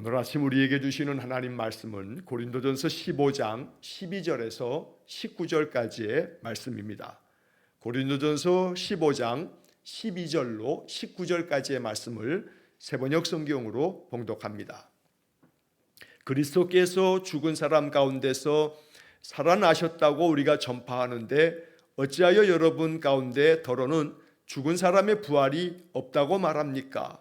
오늘 아침 우리에게 주시는 하나님 말씀은 고린도전서 15장 12절에서 19절까지의 말씀입니다. 고린도전서 15장 12절로 19절까지의 말씀을 새번역 성경으로 봉독합니다. 그리스도께서 죽은 사람 가운데서 살아나셨다고 우리가 전파하는데 어찌하여 여러분 가운데 더러는 죽은 사람의 부활이 없다고 말합니까?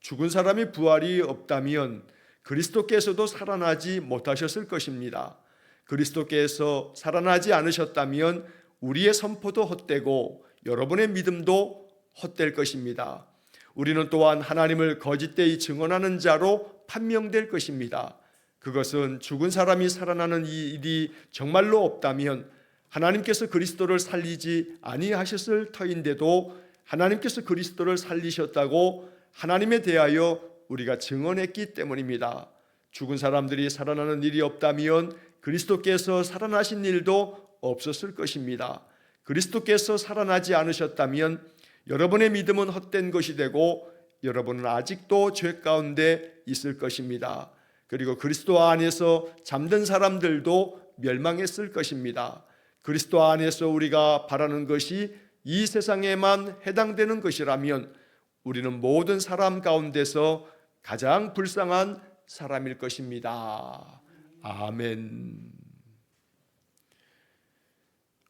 죽은 사람의 부활이 없다면 그리스도께서도 살아나지 못하셨을 것입니다. 그리스도께서 살아나지 않으셨다면 우리의 선포도 헛되고 여러분의 믿음도 헛될 것입니다. 우리는 또한 하나님을 거짓되이 증언하는 자로 판명될 것입니다. 그것은 죽은 사람이 살아나는 이 일이 정말로 없다면 하나님께서 그리스도를 살리지 아니하셨을 터인데도 하나님께서 그리스도를 살리셨다고 하나님에 대하여 우리가 증언했기 때문입니다. 죽은 사람들이 살아나는 일이 없다면 그리스도께서 살아나신 일도 없었을 것입니다. 그리스도께서 살아나지 않으셨다면 여러분의 믿음은 헛된 것이 되고 여러분은 아직도 죄 가운데 있을 것입니다. 그리고 그리스도 안에서 잠든 사람들도 멸망했을 것입니다. 그리스도 안에서 우리가 바라는 것이 이 세상에만 해당되는 것이라면 우리는 모든 사람 가운데서 가장 불쌍한 사람일 것입니다. 아멘.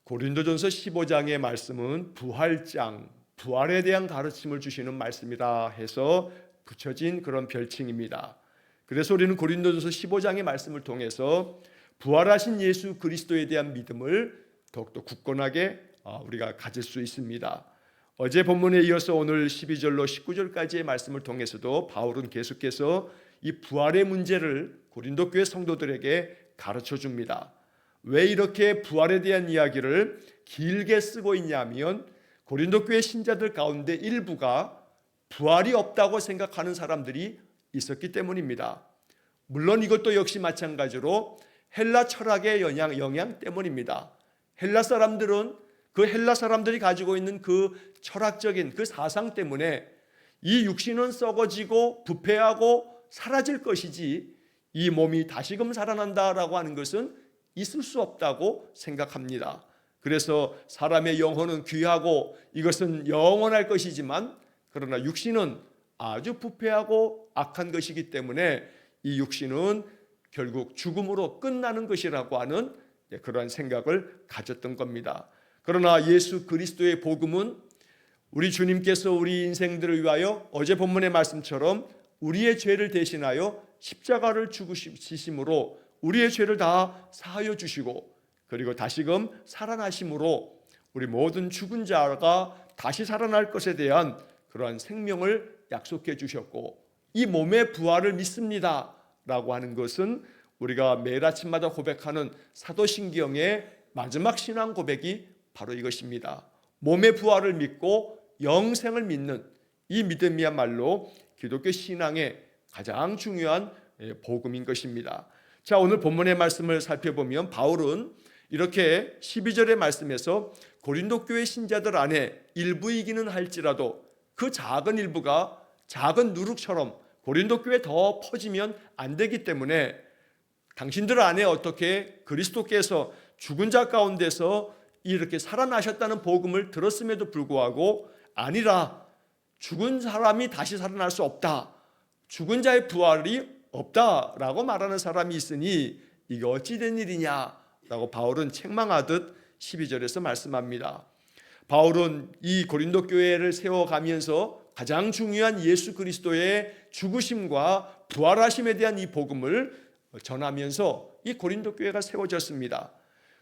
고린도전서 15장의 말씀은 부활장, 부활에 대한 가르침을 주시는 말씀이라 해서 붙여진 그런 별칭입니다. 그래서 우리는 고린도전서 15장의 말씀을 통해서 부활하신 예수 그리스도에 대한 믿음을 더욱더 굳건하게 우리가 가질 수 있습니다. 어제 본문에 이어서 오늘 12절로 19절까지의 말씀을 통해서도 바울은 계속해서 이 부활의 문제를 고린도 교회 성도들에게 가르쳐 줍니다. 왜 이렇게 부활에 대한 이야기를 길게 쓰고 있냐면 고린도 교회 신자들 가운데 일부가 부활이 없다고 생각하는 사람들이 있었기 때문입니다. 물론 이것도 역시 마찬가지로 헬라 철학의 영향 때문입니다. 헬라 사람들은 그 헬라 사람들이 가지고 있는 그 철학적인 그 사상 때문에 이 육신은 썩어지고 부패하고 사라질 것이지 이 몸이 다시금 살아난다라고 하는 것은 있을 수 없다고 생각합니다. 그래서 사람의 영혼은 귀하고 이것은 영원할 것이지만 그러나 육신은 아주 부패하고 악한 것이기 때문에 이 육신은 결국 죽음으로 끝나는 것이라고 하는 그러한 생각을 가졌던 겁니다. 그러나 예수 그리스도의 복음은 우리 주님께서 우리 인생들을 위하여 어제 본문의 말씀처럼 우리의 죄를 대신하여 십자가를 죽으심으로 우리의 죄를 다 사하여 주시고 그리고 다시금 살아나심으로 우리 모든 죽은 자가 다시 살아날 것에 대한 그러한 생명을 약속해 주셨고 이 몸의 부활을 믿습니다 라고 하는 것은 우리가 매일 아침마다 고백하는 사도신경의 마지막 신앙 고백이 바로 이것입니다. 몸의 부활을 믿고 영생을 믿는 이 믿음이야말로 기독교 신앙의 가장 중요한 복음인 것입니다. 자, 오늘 본문의 말씀을 살펴보면 바울은 이렇게 12절의 말씀에서 고린도 교회 신자들 안에 일부이기는 할지라도 그 작은 일부가 작은 누룩처럼 고린도 교회에 더 퍼지면 안 되기 때문에 당신들 안에 어떻게 그리스도께서 죽은 자 가운데서 이렇게 살아나셨다는 복음을 들었음에도 불구하고 아니라 죽은 사람이 다시 살아날 수 없다. 죽은 자의 부활이 없다라고 말하는 사람이 있으니 이게 어찌 된 일이냐라고 바울은 책망하듯 12절에서 말씀합니다. 바울은 이 고린도 교회를 세워가면서 가장 중요한 예수 그리스도의 죽으심과 부활하심에 대한 이 복음을 전하면서 이 고린도 교회가 세워졌습니다.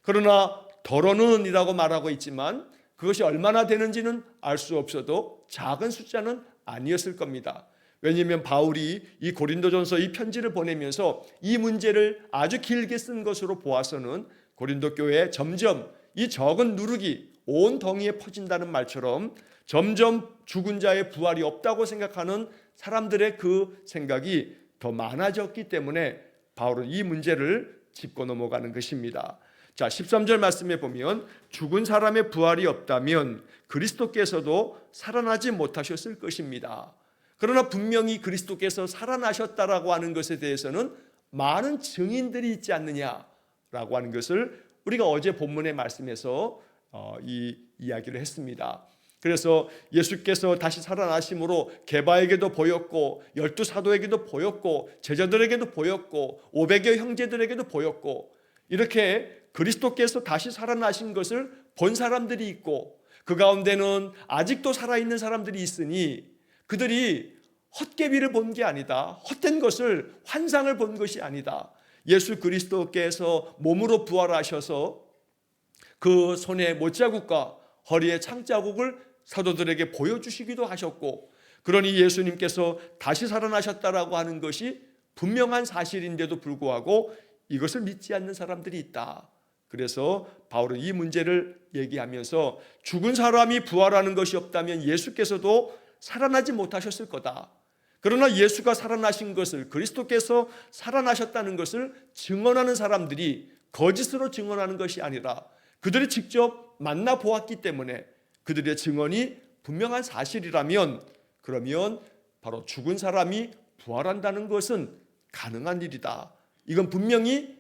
그러나 더러는이라고 말하고 있지만 그것이 얼마나 되는지는 알 수 없어도 작은 숫자는 아니었을 겁니다. 왜냐하면 바울이 이 고린도전서 이 편지를 보내면서 이 문제를 아주 길게 쓴 것으로 보아서는 고린도 교회에 점점 이 적은 누룩이 온 덩이에 퍼진다는 말처럼 점점 죽은 자의 부활이 없다고 생각하는 사람들의 그 생각이 더 많아졌기 때문에 바울은 이 문제를 짚고 넘어가는 것입니다. 자, 13절 말씀에 보면 죽은 사람의 부활이 없다면 그리스도께서도 살아나지 못하셨을 것입니다. 그러나 분명히 그리스도께서 살아나셨다라고 하는 것에 대해서는 많은 증인들이 있지 않느냐라고 하는 것을 우리가 어제 본문의 말씀에서 이 이야기를 했습니다. 그래서 예수께서 다시 살아나심으로 게바에게도 보였고 12사도에게도 보였고 제자들에게도 보였고 500여 형제들에게도 보였고, 이렇게 그리스도께서 다시 살아나신 것을 본 사람들이 있고 그 가운데는 아직도 살아있는 사람들이 있으니 그들이 헛개비를 본 게 아니다, 헛된 것을, 환상을 본 것이 아니다. 예수 그리스도께서 몸으로 부활하셔서 그 손에 못자국과 허리에 창자국을 사도들에게 보여주시기도 하셨고, 그러니 예수님께서 다시 살아나셨다라고 하는 것이 분명한 사실인데도 불구하고 이것을 믿지 않는 사람들이 있다. 그래서 바울은 이 문제를 얘기하면서 죽은 사람이 부활하는 것이 없다면 예수께서도 살아나지 못하셨을 거다. 그러나 예수가 살아나신 것을, 그리스도께서 살아나셨다는 것을 증언하는 사람들이 거짓으로 증언하는 것이 아니라 그들이 직접 만나보았기 때문에 그들의 증언이 분명한 사실이라면, 그러면 바로 죽은 사람이 부활한다는 것은 가능한 일이다. 이건 분명히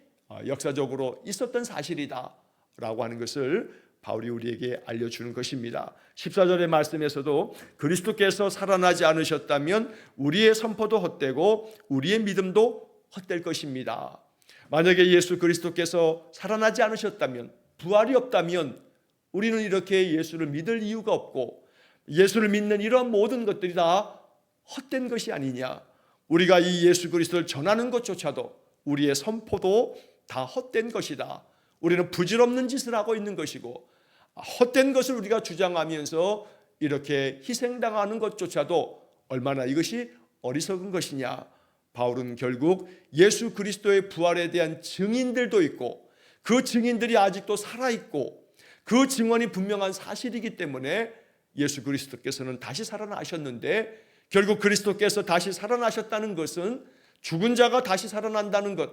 역사적으로 있었던 사실이다 라고 하는 것을 바울이 우리에게 알려주는 것입니다. 14절의 말씀에서도 그리스도께서 살아나지 않으셨다면 우리의 선포도 헛되고 우리의 믿음도 헛될 것입니다. 만약에 예수 그리스도께서 살아나지 않으셨다면, 부활이 없다면 우리는 이렇게 예수를 믿을 이유가 없고 예수를 믿는 이러한 모든 것들이 다 헛된 것이 아니냐. 우리가 이 예수 그리스도를 전하는 것조차도, 우리의 선포도 다 헛된 것이다. 우리는 부질없는 짓을 하고 있는 것이고 헛된 것을 우리가 주장하면서 이렇게 희생당하는 것조차도 얼마나 이것이 어리석은 것이냐. 바울은 결국 예수 그리스도의 부활에 대한 증인들도 있고 그 증인들이 아직도 살아있고 그 증언이 분명한 사실이기 때문에 예수 그리스도께서는 다시 살아나셨는데, 결국 그리스도께서 다시 살아나셨다는 것은 죽은 자가 다시 살아난다는 것,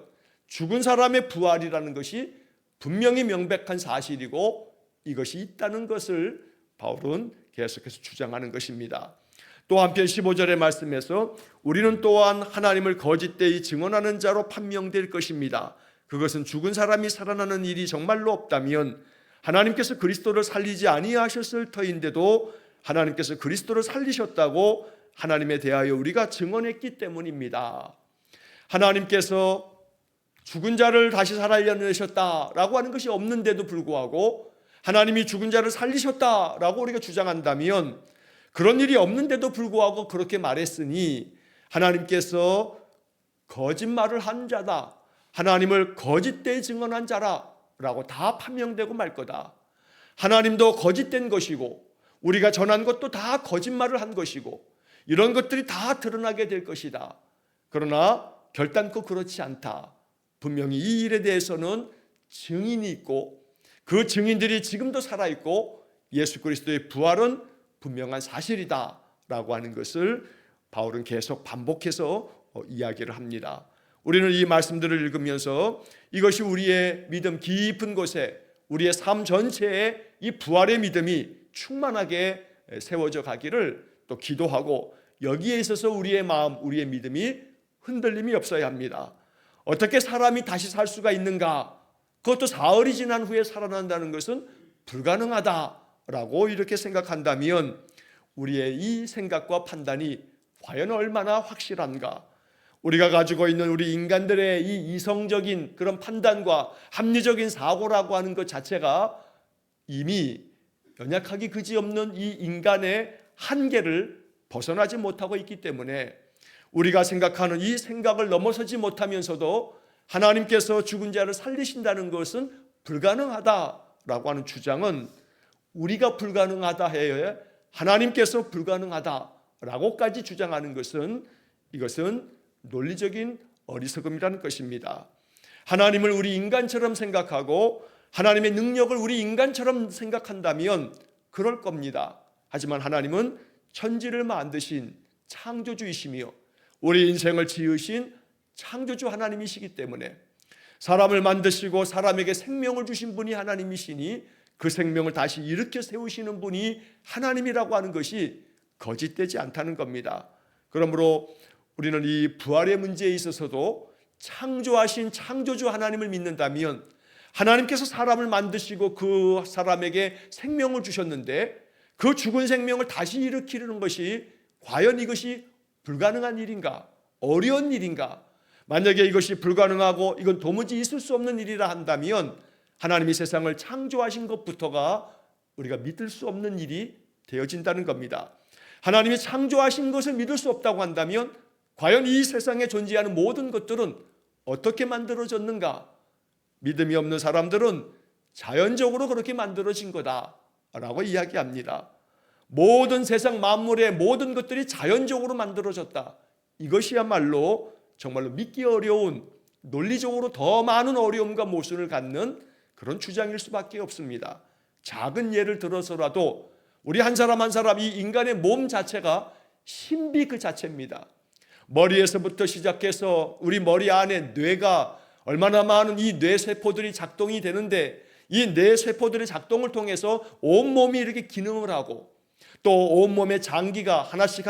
죽은 사람의 부활이라는 것이 분명히 명백한 사실이고 이것이 있다는 것을 바울은 계속해서 주장하는 것입니다. 또 한편 15절의 말씀에서 우리는 또한 하나님을 거짓되이 증언하는 자로 판명될 것입니다. 그것은 죽은 사람이 살아나는 일이 정말로 없다면 하나님께서 그리스도를 살리지 아니하셨을 터인데도 하나님께서 그리스도를 살리셨다고 하나님에 대하여 우리가 증언했기 때문입니다. 하나님께서 죽은 자를 다시 살아내셨다라고 하는 것이 없는데도 불구하고 하나님이 죽은 자를 살리셨다라고 우리가 주장한다면, 그런 일이 없는데도 불구하고 그렇게 말했으니 하나님께서 거짓말을 한 자다, 하나님을 거짓되이 증언한 자라라고 다 판명되고 말 거다. 하나님도 거짓된 것이고 우리가 전한 것도 다 거짓말을 한 것이고 이런 것들이 다 드러나게 될 것이다. 그러나 결단코 그렇지 않다. 분명히 이 일에 대해서는 증인이 있고 그 증인들이 지금도 살아있고 예수 그리스도의 부활은 분명한 사실이다 라고 하는 것을 바울은 계속 반복해서 이야기를 합니다. 우리는 이 말씀들을 읽으면서 이것이 우리의 믿음 깊은 곳에, 우리의 삶 전체에 이 부활의 믿음이 충만하게 세워져 가기를 또 기도하고, 여기에 있어서 우리의 마음, 우리의 믿음이 흔들림이 없어야 합니다. 어떻게 사람이 다시 살 수가 있는가? 그것도 사흘이 지난 후에 살아난다는 것은 불가능하다라고 이렇게 생각한다면 우리의 이 생각과 판단이 과연 얼마나 확실한가? 우리가 가지고 있는 우리 인간들의 이 이성적인 그런 판단과 합리적인 사고라고 하는 것 자체가 이미 연약하기 그지없는 이 인간의 한계를 벗어나지 못하고 있기 때문에 우리가 생각하는 이 생각을 넘어서지 못하면서도 하나님께서 죽은 자를 살리신다는 것은 불가능하다라고 하는 주장은 우리가 불가능하다 해야 하나님께서 불가능하다라고까지 주장하는 것은, 이것은 논리적인 어리석음이라는 것입니다. 하나님을 우리 인간처럼 생각하고 하나님의 능력을 우리 인간처럼 생각한다면 그럴 겁니다. 하지만 하나님은 천지를 만드신 창조주이시며 우리 인생을 지으신 창조주 하나님이시기 때문에 사람을 만드시고 사람에게 생명을 주신 분이 하나님이시니 그 생명을 다시 일으켜 세우시는 분이 하나님이라고 하는 것이 거짓되지 않다는 겁니다. 그러므로 우리는 이 부활의 문제에 있어서도 창조하신 창조주 하나님을 믿는다면, 하나님께서 사람을 만드시고 그 사람에게 생명을 주셨는데 그 죽은 생명을 다시 일으키는 것이 과연 이것이 불가능한 일인가? 어려운 일인가? 만약에 이것이 불가능하고 이건 도무지 있을 수 없는 일이라 한다면 하나님이 세상을 창조하신 것부터가 우리가 믿을 수 없는 일이 되어진다는 겁니다. 하나님이 창조하신 것을 믿을 수 없다고 한다면 과연 이 세상에 존재하는 모든 것들은 어떻게 만들어졌는가? 믿음이 없는 사람들은 자연적으로 그렇게 만들어진 거다라고 이야기합니다. 모든 세상 만물의 모든 것들이 자연적으로 만들어졌다. 이것이야말로 정말로 믿기 어려운, 논리적으로 더 많은 어려움과 모순을 갖는 그런 주장일 수밖에 없습니다. 작은 예를 들어서라도 우리 한 사람 한 사람, 이 인간의 몸 자체가 신비 그 자체입니다. 머리에서부터 시작해서 우리 머리 안에 뇌가 얼마나 많은 이 뇌세포들이 작동이 되는데, 이 뇌세포들의 작동을 통해서 온몸이 이렇게 기능을 하고, 또 온몸의 장기가 하나씩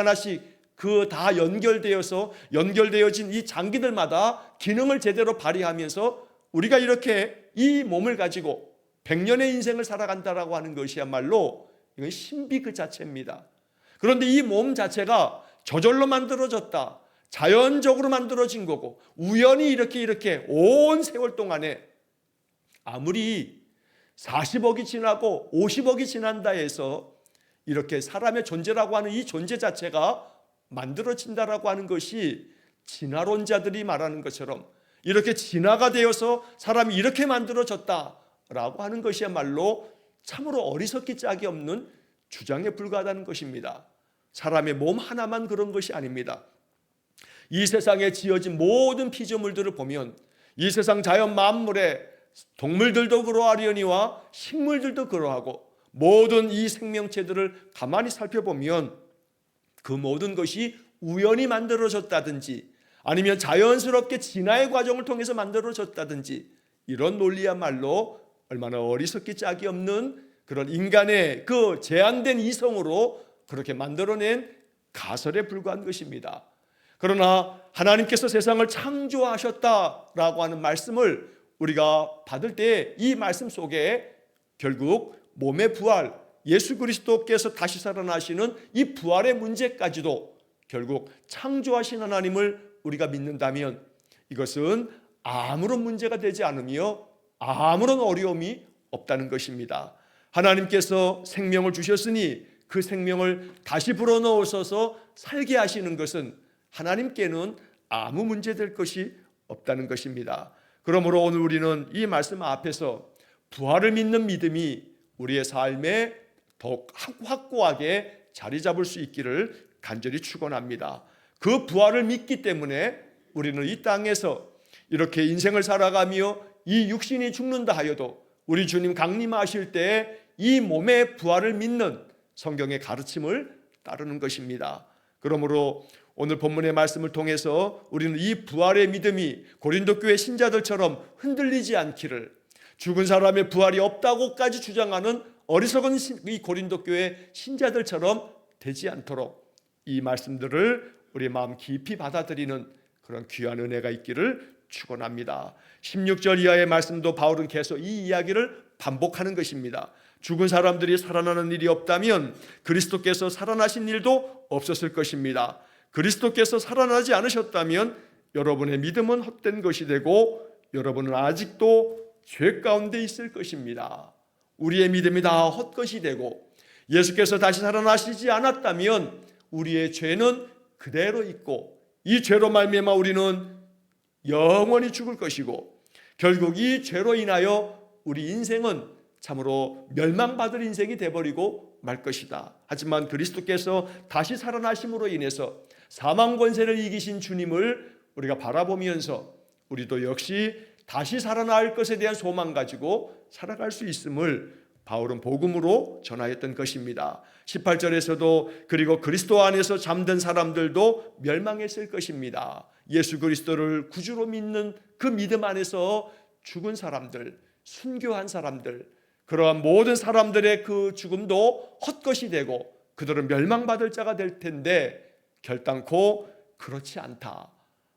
그 다 연결되어진 이 장기들마다 기능을 제대로 발휘하면서 우리가 이렇게 이 몸을 가지고 100년의 인생을 살아간다라고 하는 것이야말로 이건 신비 그 자체입니다. 그런데 이 몸 자체가 저절로 만들어졌다, 자연적으로 만들어진 거고, 우연히 이렇게 온 세월 동안에 아무리 40억이 지나고 50억이 지난다 해서 이렇게 사람의 존재라고 하는 이 존재 자체가 만들어진다라고 하는 것이 진화론자들이 말하는 것처럼 이렇게 진화가 되어서 사람이 이렇게 만들어졌다라고 하는 것이야말로 참으로 어리석기 짝이 없는 주장에 불과하다는 것입니다. 사람의 몸 하나만 그런 것이 아닙니다. 이 세상에 지어진 모든 피조물들을 보면 이 세상 자연 만물에 동물들도 그러하려니와 식물들도 그러하고 모든 이 생명체들을 가만히 살펴보면 그 모든 것이 우연히 만들어졌다든지 아니면 자연스럽게 진화의 과정을 통해서 만들어졌다든지 이런 논리야말로 얼마나 어리석기 짝이 없는 그런 인간의 그 제한된 이성으로 그렇게 만들어낸 가설에 불과한 것입니다. 그러나 하나님께서 세상을 창조하셨다라고 하는 말씀을 우리가 받을 때 이 말씀 속에 결국 몸의 부활, 예수 그리스도께서 다시 살아나시는 이 부활의 문제까지도 결국 창조하신 하나님을 우리가 믿는다면 이것은 아무런 문제가 되지 않으며 아무런 어려움이 없다는 것입니다. 하나님께서 생명을 주셨으니 그 생명을 다시 불어넣으셔서 살게 하시는 것은 하나님께는 아무 문제 될 것이 없다는 것입니다. 그러므로 오늘 우리는 이 말씀 앞에서 부활을 믿는 믿음이 우리의 삶에 더욱 확고하게 자리 잡을 수 있기를 간절히 축원합니다. 그 부활을 믿기 때문에 우리는 이 땅에서 이렇게 인생을 살아가며 이 육신이 죽는다 하여도 우리 주님 강림하실 때 이 몸의 부활을 믿는 성경의 가르침을 따르는 것입니다. 그러므로 오늘 본문의 말씀을 통해서 우리는 이 부활의 믿음이 고린도 교회 신자들처럼 흔들리지 않기를, 죽은 사람의 부활이 없다고까지 주장하는 어리석은 이 고린도 교회 신자들처럼 되지 않도록 이 말씀들을 우리 마음 깊이 받아들이는 그런 귀한 은혜가 있기를 축원합니다. 16절 이하의 말씀도 바울은 계속 이 이야기를 반복하는 것입니다. 죽은 사람들이 살아나는 일이 없다면 그리스도께서 살아나신 일도 없었을 것입니다. 그리스도께서 살아나지 않으셨다면 여러분의 믿음은 헛된 것이 되고 여러분은 아직도 죄 가운데 있을 것입니다. 우리의 믿음이 다 헛것이 되고 예수께서 다시 살아나시지 않았다면 우리의 죄는 그대로 있고 이 죄로 말미암아 우리는 영원히 죽을 것이고 결국 이 죄로 인하여 우리 인생은 참으로 멸망받을 인생이 되어버리고 말 것이다. 하지만 그리스도께서 다시 살아나심으로 인해서 사망 권세를 이기신 주님을 우리가 바라보면서 우리도 역시 다시 살아날 것에 대한 소망 가지고 살아갈 수 있음을 바울은 복음으로 전하였던 것입니다. 18절에서도 그리고 그리스도 안에서 잠든 사람들도 멸망했을 것입니다. 예수 그리스도를 구주로 믿는 그 믿음 안에서 죽은 사람들, 순교한 사람들, 그러한 모든 사람들의 그 죽음도 헛것이 되고 그들은 멸망받을 자가 될 텐데 결단코 그렇지 않다.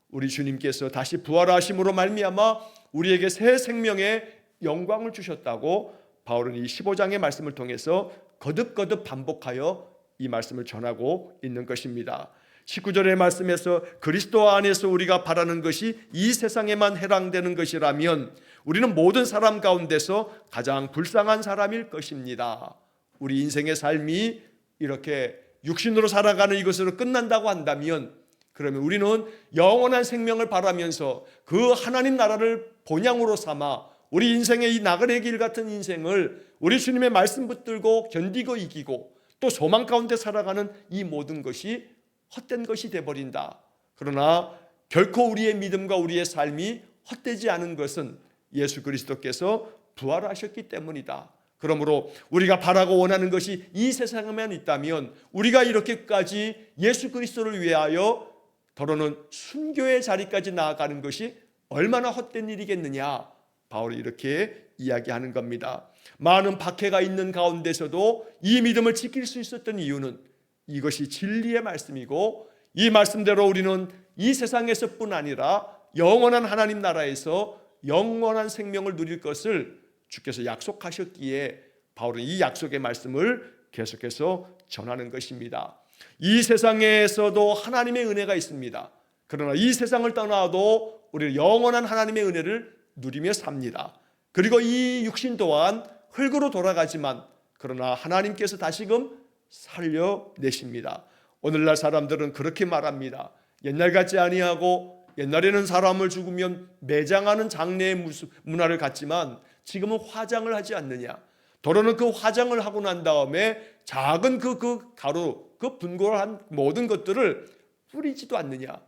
우리 주님께서 다시 부활하심으로 말미암아 우리에게 새 생명의 영광을 주셨다고 바울은 이 15장의 말씀을 통해서 거듭거듭 반복하여 이 말씀을 전하고 있는 것입니다. 19절의 말씀에서 그리스도 안에서 우리가 바라는 것이 이 세상에만 해당되는 것이라면 우리는 모든 사람 가운데서 가장 불쌍한 사람일 것입니다. 우리 인생의 삶이 이렇게 육신으로 살아가는 이것으로 끝난다고 한다면 그러면 우리는 영원한 생명을 바라면서 그 하나님 나라를 본향으로 삼아 우리 인생의 이 나그네 길 같은 인생을 우리 주님의 말씀 붙들고 견디고 이기고 또 소망 가운데 살아가는 이 모든 것이 헛된 것이 되어버린다. 그러나 결코 우리의 믿음과 우리의 삶이 헛되지 않은 것은 예수 그리스도께서 부활하셨기 때문이다. 그러므로 우리가 바라고 원하는 것이 이 세상에만 있다면 우리가 이렇게까지 예수 그리스도를 위하여 더러는 순교의 자리까지 나아가는 것이 얼마나 헛된 일이겠느냐. 바울이 이렇게 이야기하는 겁니다. 많은 박해가 있는 가운데서도 이 믿음을 지킬 수 있었던 이유는 이것이 진리의 말씀이고 이 말씀대로 우리는 이 세상에서뿐 아니라 영원한 하나님 나라에서 영원한 생명을 누릴 것을 주께서 약속하셨기에 바울은 이 약속의 말씀을 계속해서 전하는 것입니다. 이 세상에서도 하나님의 은혜가 있습니다. 그러나 이 세상을 떠나도 우리는 영원한 하나님의 은혜를 누리며 삽니다. 그리고 이 육신 또한 흙으로 돌아가지만 그러나 하나님께서 다시금 살려내십니다. 오늘날 사람들은 그렇게 말합니다. 옛날 같지 아니하고 옛날에는 사람을 죽으면 매장하는 장례의 문화를 갖지만 지금은 화장을 하지 않느냐. 더러는 그 화장을 하고 난 다음에 작은 그 가루, 그 분골한 모든 것들을 뿌리지도 않느냐.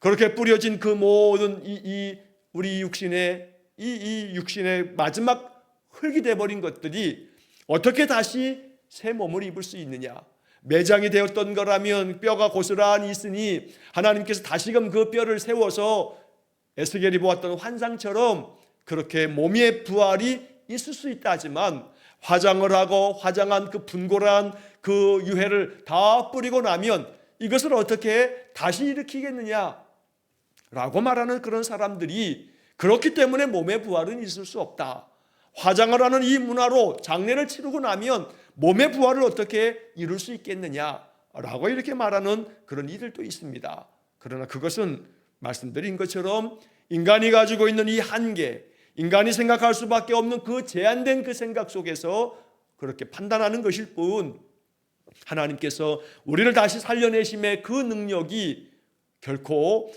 그렇게 뿌려진 그 모든 우리 육신의 이 육신의 마지막 흙이 되어버린 것들이 어떻게 다시 새 몸을 입을 수 있느냐. 매장이 되었던 거라면 뼈가 고스란히 있으니 하나님께서 다시금 그 뼈를 세워서 에스겔이 보았던 환상처럼 그렇게 몸의 부활이 있을 수 있다 하지만 화장을 하고 화장한 그 분고란 그 유해를 다 뿌리고 나면 이것을 어떻게 다시 일으키겠느냐 라고 말하는 그런 사람들이 그렇기 때문에 몸의 부활은 있을 수 없다. 화장을 하는 이 문화로 장례를 치르고 나면 몸의 부활을 어떻게 이룰 수 있겠느냐라고 이렇게 말하는 그런 이들도 있습니다. 그러나 그것은 말씀드린 것처럼 인간이 가지고 있는 이 한계, 인간이 생각할 수밖에 없는 그 제한된 그 생각 속에서 그렇게 판단하는 것일 뿐 하나님께서 우리를 다시 살려내심의 그 능력이 결코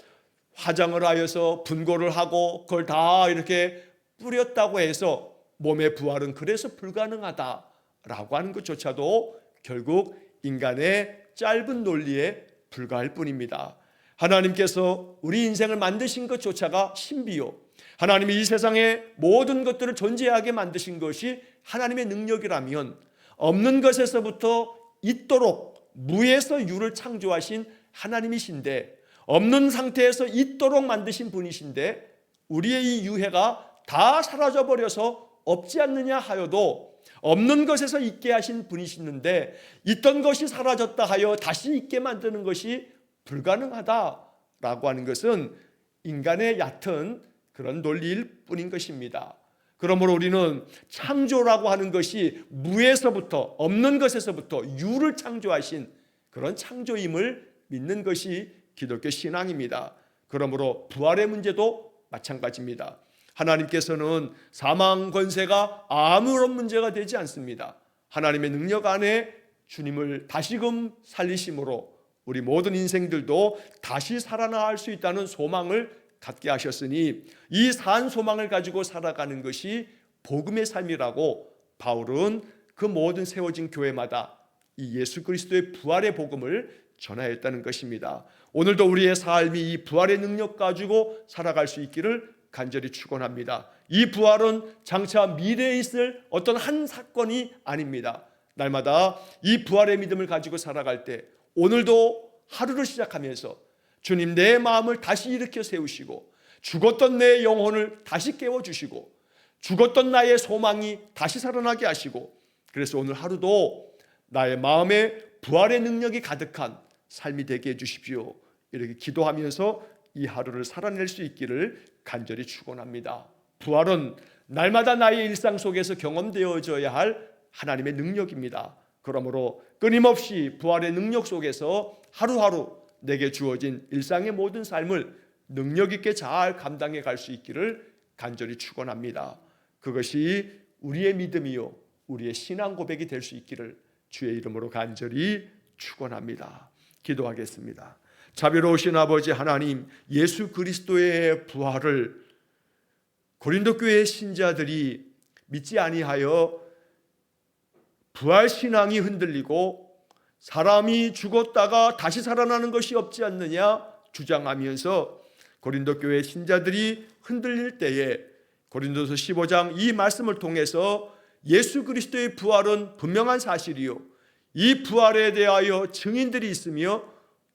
화장을 하여서 분고를 하고 그걸 다 이렇게 뿌렸다고 해서 몸의 부활은 그래서 불가능하다라고 하는 것조차도 결국 인간의 짧은 논리에 불과할 뿐입니다. 하나님께서 우리 인생을 만드신 것조차가 신비요. 하나님이 이 세상의 모든 것들을 존재하게 만드신 것이 하나님의 능력이라면 없는 것에서부터 있도록 무에서 유를 창조하신 하나님이신데 없는 상태에서 있도록 만드신 분이신데 우리의 이 유해가 다 사라져버려서 없지 않느냐 하여도 없는 것에서 있게 하신 분이시는데 있던 것이 사라졌다 하여 다시 있게 만드는 것이 불가능하다라고 하는 것은 인간의 얕은 그런 논리일 뿐인 것입니다. 그러므로 우리는 창조라고 하는 것이 무에서부터 없는 것에서부터 유를 창조하신 그런 창조임을 믿는 것이 기독교 신앙입니다. 그러므로 부활의 문제도 마찬가지입니다. 하나님께서는 사망 권세가 아무런 문제가 되지 않습니다. 하나님의 능력 안에 주님을 다시금 살리심으로 우리 모든 인생들도 다시 살아날 수 있다는 소망을 갖게 하셨으니 이 산 소망을 가지고 살아가는 것이 복음의 삶이라고 바울은 그 모든 세워진 교회마다 이 예수 그리스도의 부활의 복음을 전하였다는 것입니다. 오늘도 우리의 삶이 이 부활의 능력 가지고 살아갈 수 있기를 간절히 축원합니다. 이 부활은 장차 미래에 있을 어떤 한 사건이 아닙니다. 날마다 이 부활의 믿음을 가지고 살아갈 때 오늘도 하루를 시작하면서 주님 내 마음을 다시 일으켜 세우시고 죽었던 내 영혼을 다시 깨워주시고 죽었던 나의 소망이 다시 살아나게 하시고 그래서 오늘 하루도 나의 마음에 부활의 능력이 가득한 삶이 되게 해주십시오. 이렇게 기도하면서 이 하루를 살아낼 수 있기를 간절히 축원합니다. 부활은 날마다 나의 일상 속에서 경험되어져야 할 하나님의 능력입니다. 그러므로 끊임없이 부활의 능력 속에서 하루하루 내게 주어진 일상의 모든 삶을 능력 있게 잘 감당해 갈 수 있기를 간절히 축원합니다. 그것이 우리의 믿음이요 우리의 신앙 고백이 될 수 있기를 주의 이름으로 간절히 축원합니다. 기도하겠습니다. 자비로우신 아버지 하나님, 예수 그리스도의 부활을 고린도 교회의 신자들이 믿지 아니하여 부활 신앙이 흔들리고 사람이 죽었다가 다시 살아나는 것이 없지 않느냐 주장하면서 고린도 교회 신자들이 흔들릴 때에 고린도서 15장 이 말씀을 통해서 예수 그리스도의 부활은 분명한 사실이요 이 부활에 대하여 증인들이 있으며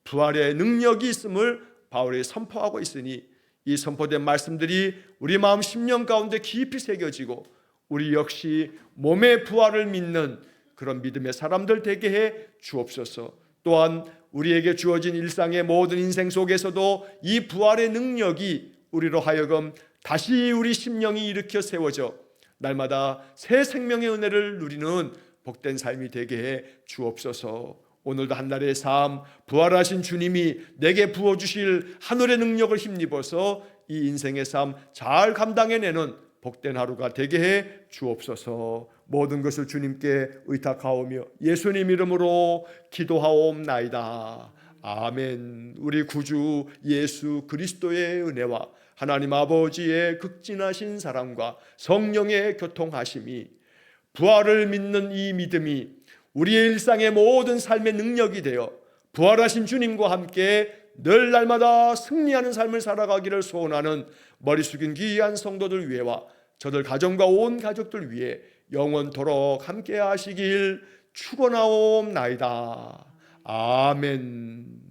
부활의 능력이 있음을 바울이 선포하고 있으니 이 선포된 말씀들이 우리 마음 심령 가운데 깊이 새겨지고 우리 역시 몸의 부활을 믿는 그런 믿음의 사람들 되게 해 주옵소서. 또한 우리에게 주어진 일상의 모든 인생 속에서도 이 부활의 능력이 우리로 하여금 다시 우리 심령이 일으켜 세워져 날마다 새 생명의 은혜를 누리는 복된 삶이 되게 해 주옵소서. 오늘도 한날의 삶 부활하신 주님이 내게 부어주실 하늘의 능력을 힘입어서 이 인생의 삶 잘 감당해내는 복된 하루가 되게 해 주옵소서. 모든 것을 주님께 의탁하오며 예수님 이름으로 기도하옵나이다. 아멘. 우리 구주 예수 그리스도의 은혜와 하나님 아버지의 극진하신 사랑과 성령의 교통하심이 부활을 믿는 이 믿음이 우리의 일상의 모든 삶의 능력이 되어 부활하신 주님과 함께 늘 날마다 승리하는 삶을 살아가기를 소원하는 머리 숙인 귀한 성도들 위해와 저들 가정과 온 가족들 위해 영원토록 함께 하시길 축원하옵나이다. 아멘.